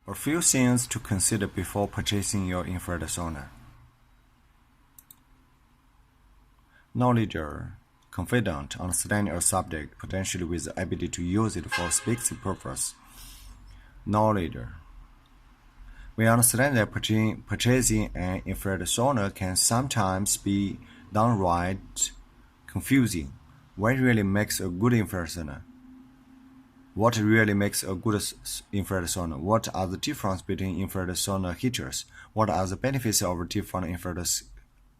A few things to consider before purchasing your infrared sauna. Knowledge, confident, understanding a subject, potentially with the ability to use it for a specific purpose. Knowledge. We understand that purchasing an infrared sauna can sometimes be downright confusing. What really makes a good infrared sauna? What really makes a good infrared sauna? What are the differences between infrared sauna heaters? What are the benefits of different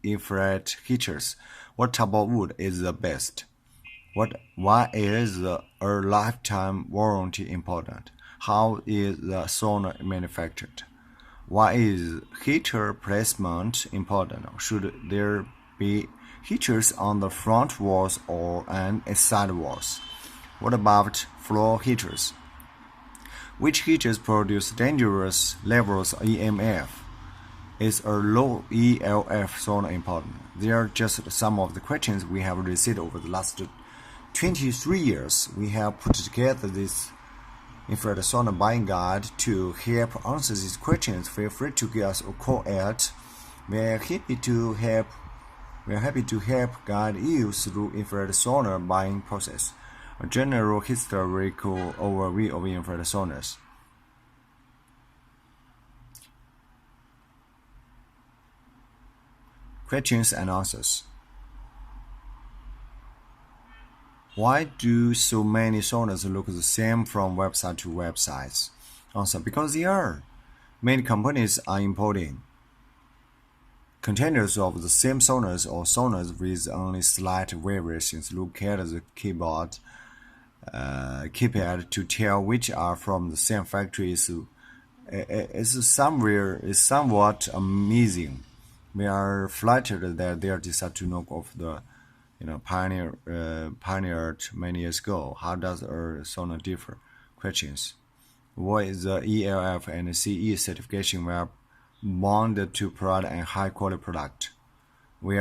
infrared heaters? What type of wood is the best? Why is a lifetime warranty important? How is the sauna manufactured? Why is heater placement important? Should there be heaters on the front walls or on side walls? What about floor heaters? Which heaters produce dangerous levels of EMF? Is a low ELF sauna important? They are just some of the questions we have received over the last 23 years. We have put together this infrared sauna buying guide to help answer these questions. Feel free to give us a call at. We are happy to help guide you through infrared sauna buying process. A general historical overview of infrared saunas. Questions and answers. Why do so many saunas look the same from website to website? Answer: because they are. Many companies are importing containers of the same saunas or saunas with only slight variations. Look at the keypad to tell which are from the same factory is somewhat amazing. We are flattered that they decided to knock off the pioneered many years ago. How does our sauna differ? Questions. What is the ELF and CE certification? We are bonded to provide a high quality product. We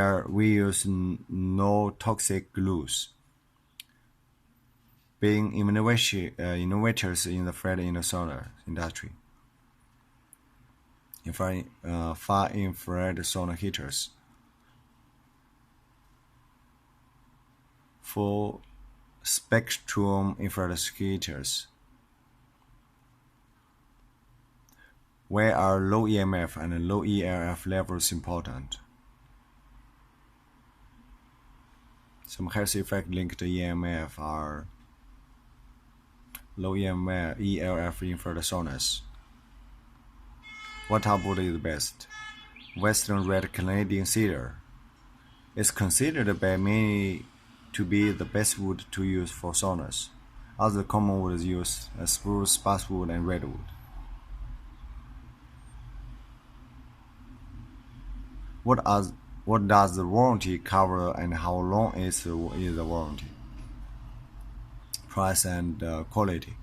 use no toxic glues. Being innovators in the sauna industry. Far infrared sauna heaters. Full spectrum infrared heaters. Why are low EMF and low ELF levels important? Some health effects linked to EMF are low ELF infrared saunas. What type wood is the best? Western red Canadian cedar is considered by many to be the best wood to use for saunas. Other common woods used are spruce, basswood, and redwood. What does the warranty cover and how long is the warranty? Price and quality.